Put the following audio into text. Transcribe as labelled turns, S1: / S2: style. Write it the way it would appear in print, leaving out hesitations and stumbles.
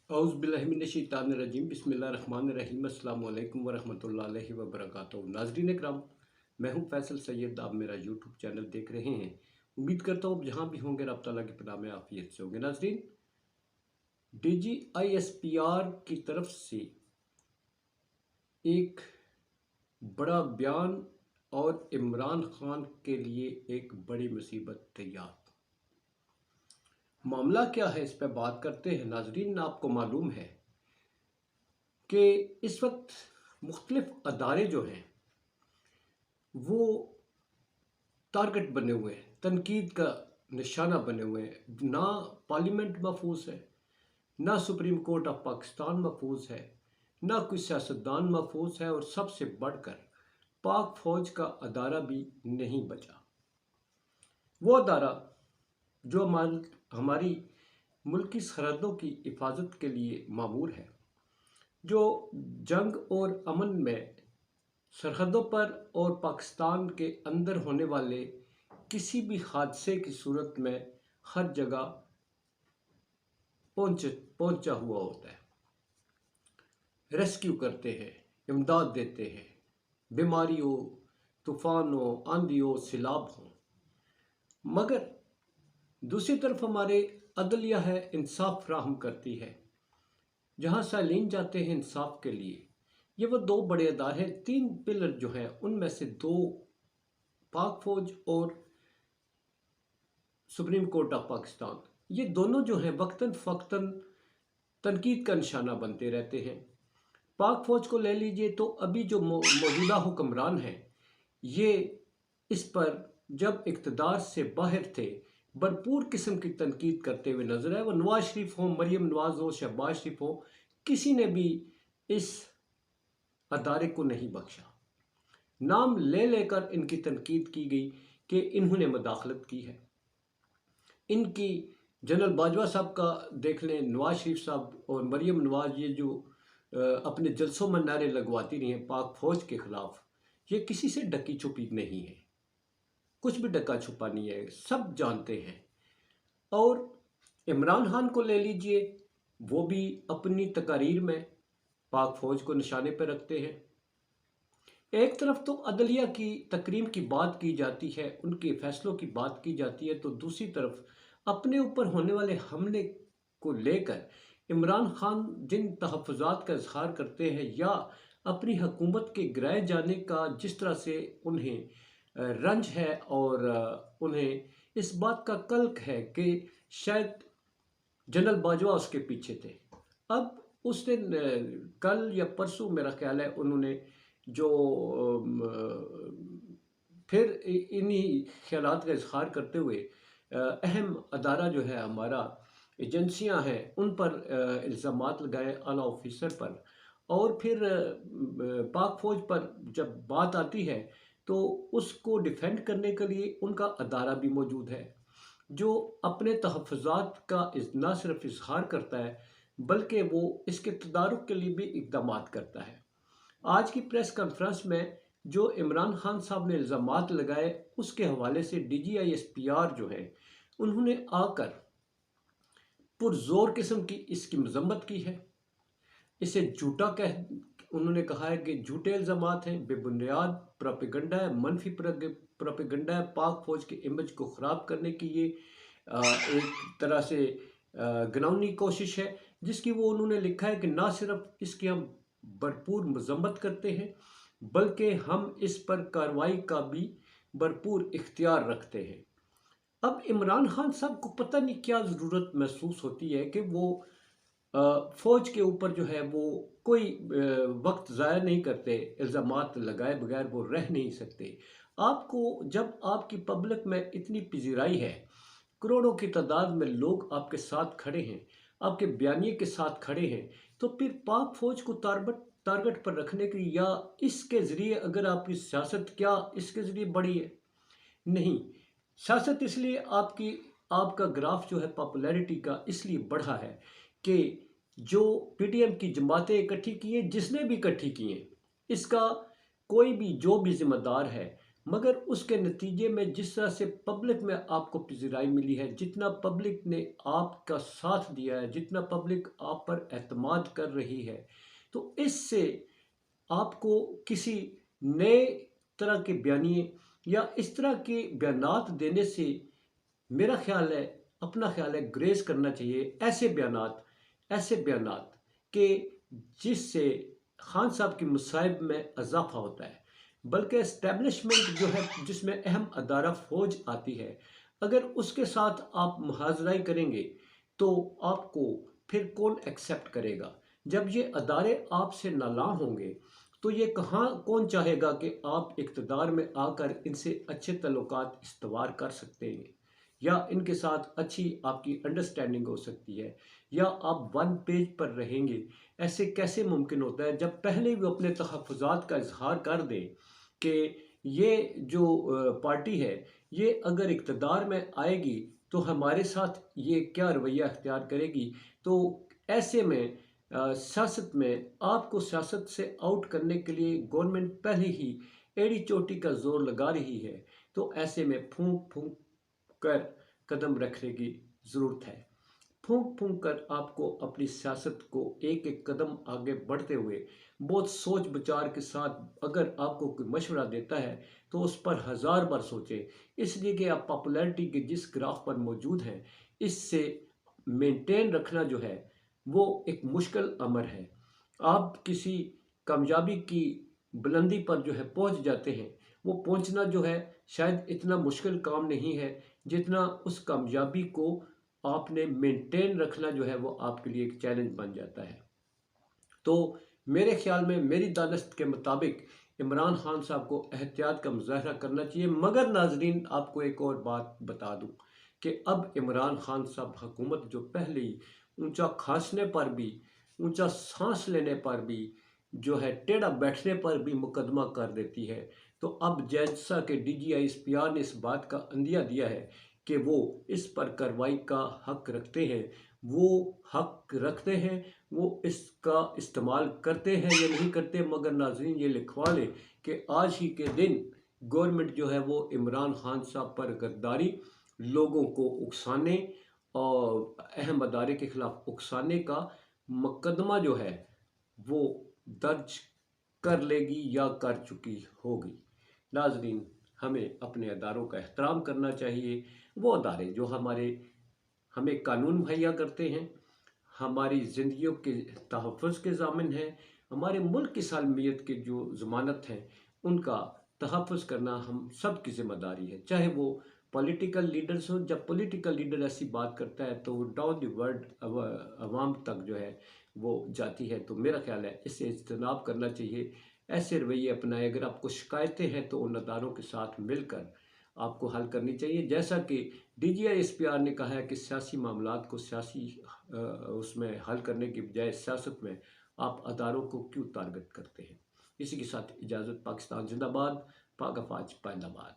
S1: औज़ बिल्लाहि मिनश शैतानिर रजीम बिस्मिल्लाहिर्रहमानिर्रहीम अस्सलामु अलैकुम वरहमतुल्लाहि वबरकातुहू। नाज़रीन इकराम, मैं हूँ फैसल सैयद। आप मेरा यूट्यूब चैनल देख रहे हैं। उम्मीद करता हूँ जहाँ भी होंगे रब ताला की पनाह में आफियत से होंगे। नाज़रीन, DGISPR की तरफ से एक बड़ा बयान और इमरान खान के लिए एक बड़ी मुसीबत तैयार। मामला क्या है, इस पर बात करते हैं। नाज़रीन, आपको मालूम है कि इस वक्त मुख्तलिफ अदारे जो हैं वो टारगेट बने हुए हैं, तनकीद का निशाना बने हुए हैं। ना पार्लियामेंट महफूज है, ना सुप्रीम कोर्ट ऑफ पाकिस्तान महफूज है, ना कोई सियासतदान महफूज है, और सबसे बढ़कर पाक फौज का अदारा भी नहीं बचा। वो अदारा जो हमारी मुल्की सरहदों की हिफाजत के लिए मामूर है, जो जंग और अमन में सरहदों पर और पाकिस्तान के अंदर होने वाले किसी भी हादसे की सूरत में हर जगह पहुंचा हुआ होता है। रेस्क्यू करते हैं, इमदाद देते हैं, बीमारी हो, तूफान हो, आंधी हो, सैलाब हो। मगर दूसरी तरफ हमारे अदलिया है, इंसाफ फराहम करती है। जहाँ सालीन जाते हैं इंसाफ के लिए, ये वो दो बड़े अदारे हैं। तीन पिलर जो हैं उनमें से दो पाक फौज और सुप्रीम कोर्ट ऑफ पाकिस्तान, ये दोनों जो हैं वक्तन फ़क्तन तनकीद का निशाना बनते रहते हैं। पाक फौज को ले लीजिए तो अभी जो मौजूदा हुक्मरान हैं, ये इस पर जब इक़्तिदार से बाहर थे भरपूर किस्म की तनकीद करते हुए नजर आए। वो नवाज शरीफ हो, मरियम नवाज हो, शहबाज शरीफ हो, किसी ने भी इस अदारे को नहीं बख्शा। नाम ले लेकर इनकी तनकीद की गई कि इन्होंने मदाखलत की है। इनकी जनरल बाजवा साहब का देख लें, नवाज शरीफ साहब और मरियम नवाज, ये जो अपने जलसों में नारे लगवाती रही हैं पाक फौज के खिलाफ, ये किसी से ढकी छुपी नहीं है, कुछ भी ढका छुपा नहीं है, सब जानते हैं। और इमरान खान को ले लीजिए, वो भी अपनी तकारीर में पाक फौज को निशाने पर रखते हैं। एक तरफ तो अदलिया की तकरीम की बात की जाती है, उनके फैसलों की बात की जाती है, तो दूसरी तरफ अपने ऊपर होने वाले हमले को लेकर इमरान खान जिन तहफ़्फ़ुज़ात का इज़हार करते हैं या अपनी हुकूमत के गिराए जाने का जिस तरह से उन्हें रंज है, और उन्हें इस बात का कल्क है कि शायद जनरल बाजवा उसके पीछे थे। अब उस दिन कल या परसों मेरा ख्याल है, उन्होंने जो फिर इन्हीं ख्यालात का इजहार करते हुए अहम अदारा जो है हमारा, एजेंसियां हैं, उन पर इल्ज़ामात लगाए आला ऑफिसर पर। और फिर पाक फ़ौज पर जब बात आती है तो उसको डिफेंड करने के लिए उनका अदारा भी मौजूद है, जो अपने तहफ़्फ़ुज़ात का ना सिर्फ इजहार करता है बल्कि वो इसके तदारुक के लिए भी इक़दामात करता है। आज की प्रेस कॉन्फ्रेंस में जो इमरान खान साहब ने इल्ज़ामात लगाए, उसके हवाले से DGISPR जो है उन्होंने आकर पुरजोर किस्म की इसकी मजम्मत की है। इसे झूठा उन्होंने कहा है कि झूठे इल्ज़ामात हैं, बेबुनियाद प्रोपेगंडा है, मनफी प्रोपेगंडा है, पाक फौज के इमेज को ख़राब करने की ये एक तरह से घिनौनी कोशिश है, जिसकी वो उन्होंने लिखा है कि ना सिर्फ इसकी हम भरपूर मजम्मत करते हैं बल्कि हम इस पर कार्रवाई का भी भरपूर इख्तियार रखते हैं। अब इमरान खान साहब को पता नहीं क्या ज़रूरत महसूस होती है कि वो फ़ौज के ऊपर जो है वो कोई वक्त ज़ाया नहीं करते, इल्ज़ामात लगाए बगैर वो रह नहीं सकते। आपको जब आपकी पब्लिक में इतनी पिज़राई है, करोड़ों की तादाद में लोग आपके साथ खड़े हैं, आपके बयानिए के साथ खड़े हैं, तो फिर पाक फौज को टारगेट पर रखने की या इसके ज़रिए अगर आपकी सियासत क्या इसके ज़रिए बढ़ी है? नहीं। सियासत इसलिए आपका ग्राफ जो है पॉपुलैरिटी का इसलिए बढ़ा है कि जो PTM की जमातें इकट्ठी की हैं, जिसने भी इकट्ठी की हैं, इसका कोई भी जो भी ज़िम्मेदार है مگر اس کے نتیجے میں جس طرح سے پبلک میں آپ کو پذیرائی ملی ہے، جتنا پبلک نے آپ کا ساتھ دیا ہے، جتنا پبلک آپ پر اعتماد کر رہی ہے، تو اس سے آپ کو کسی نئے طرح کے بیانیے یا اس طرح کے بیانات دینے سے میرا خیال ہے، اپنا خیال ہے، گریز کرنا چاہیے ایسے بیانات کہ جس سے خان صاحب کی مصائب میں اضافہ ہوتا ہے، بلکہ اسٹیبلشمنٹ جو ہے جس میں اہم ادارہ فوج آتی ہے، اگر اس کے ساتھ آپ محاذرائی کریں گے تو آپ کو پھر کون ایکسیپٹ کرے گا؟ جب یہ ادارے آپ سے نالاں ہوں گے تو یہ کون چاہے گا کہ آپ اقتدار میں آ کر ان سے اچھے تعلقات استوار کر سکتے ہیں، یا ان کے ساتھ اچھی آپ کی انڈرسٹینڈنگ ہو سکتی ہے، یا آپ ون پیج پر رہیں گے؟ ایسے کیسے ممکن ہوتا ہے جب پہلے وہ اپنے تحفظات کا اظہار کر دیں کہ یہ جو پارٹی ہے یہ اگر اقتدار میں آئے گی تو ہمارے ساتھ یہ کیا رویہ اختیار کرے گی؟ تو ایسے میں سیاست میں آپ کو سیاست سے آؤٹ کرنے کے لیے گورنمنٹ پہلے ہی ایڑی چوٹی کا زور لگا رہی ہے، تو ایسے میں پھونک پھونک کر قدم رکھنے کی ضرورت ہے۔ پھونک پھونک کر آپ کو اپنی سیاست کو ایک ایک قدم آگے بڑھتے ہوئے بہت سوچ بچار کے ساتھ اگر آپ کو کوئی مشورہ دیتا ہے تو اس پر ہزار بار سوچیں، اس لیے کہ آپ پاپولیرٹی کے جس گراف پر موجود ہیں اس سے مینٹین رکھنا جو ہے وہ ایک مشکل امر ہے۔ آپ کسی کامیابی کی بلندی پر جو ہے پہنچ جاتے ہیں، وہ پہنچنا جو ہے شاید اتنا مشکل کام نہیں ہے جتنا اس کامیابی کو آپ نے مینٹین رکھنا جو ہے وہ آپ کے لیے ایک چیلنج بن جاتا ہے۔ تو میرے خیال میں میری دانست کے مطابق عمران خان صاحب کو احتیاط کا مظاہرہ کرنا چاہیے، مگر ناظرین آپ کو ایک اور بات بتا دوں کہ اب عمران خان صاحب حکومت جو پہلے ہی اونچا کھانسنے پر بھی، اونچا سانس لینے پر بھی، جو ہے ٹیڑھا بیٹھنے پر بھی مقدمہ کر دیتی ہے، تو اب جیسا کہ D G I S P R نے اس بات کا عندیہ دیا ہے کہ وہ اس پر کارروائی کا حق رکھتے ہیں، وہ اس کا استعمال کرتے ہیں یا نہیں کرتے، مگر ناظرین یہ لکھوا لیں کہ آج ہی کے دن گورنمنٹ جو ہے وہ عمران خان صاحب پر غداری، لوگوں کو اکسانے اور اہم ادارے کے خلاف اکسانے کا مقدمہ جو ہے وہ درج کر لے گی یا کر چکی ہوگی۔ ناظرین، ہمیں اپنے اداروں کا احترام کرنا چاہیے، وہ ادارے جو ہمیں قانون مہیا کرتے ہیں، ہماری زندگیوں کے تحفظ کے ضامن ہیں، ہمارے ملک کی سالمیت کے جو ضمانت ہیں ان کا تحفظ کرنا ہم سب کی ذمہ داری ہے، چاہے وہ پولیٹیکل لیڈرز ہوں۔ جب پولیٹیکل لیڈر ایسی بات کرتا ہے تو وہ ڈاؤن دی ورلڈ عوام تک جو ہے وہ جاتی ہے، تو میرا خیال ہے اس سے اجتناب کرنا چاہیے، ایسے رویے اپنائے۔ اگر آپ کو شکایتیں ہیں تو ان اداروں کے ساتھ مل کر آپ کو حل کرنی چاہیے، جیسا کہ D G I S P R نے کہا ہے کہ سیاسی معاملات کو سیاسی اس میں حل کرنے کی بجائے سیاست میں آپ اداروں کو کیوں ٹارگٹ کرتے ہیں۔ اسی کے ساتھ اجازت، پاکستان زندہ باد، پاک افواج پائندہ باد۔